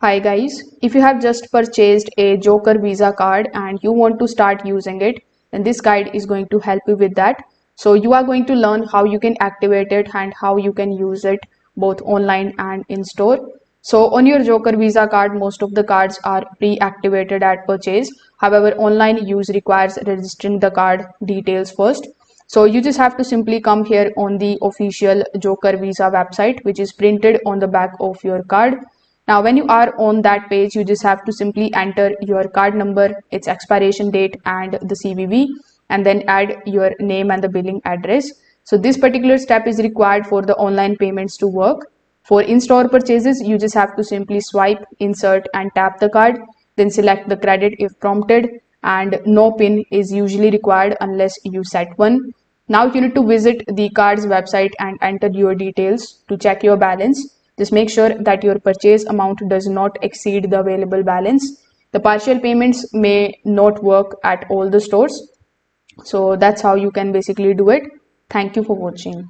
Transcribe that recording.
Hi guys, if you have just purchased a Joker Visa card and you want to start using it, then this guide is going to help you with that. So you are going to learn how you can activate it and how you can use it both online and in store. So on your Joker Visa card, most of the cards are pre-activated at purchase. However, online use requires registering the card details first. So you just have to simply come here on the official Joker Visa website, which is printed on the back of your card. Now, when you are on that page, you just have to simply enter your card number, its expiration date, and the CVV, and then add your name and the billing address. So this particular step is required for the online payments to work. For in-store purchases, you just have to simply swipe, insert, and tap the card, then select the credit if prompted, and no PIN is usually required unless you set one. Now you need to visit the card's website and enter your details to check your balance. Just make sure that your purchase amount does not exceed the available balance. The partial payments may not work at all the stores. So that's how you can basically do it. Thank you for watching.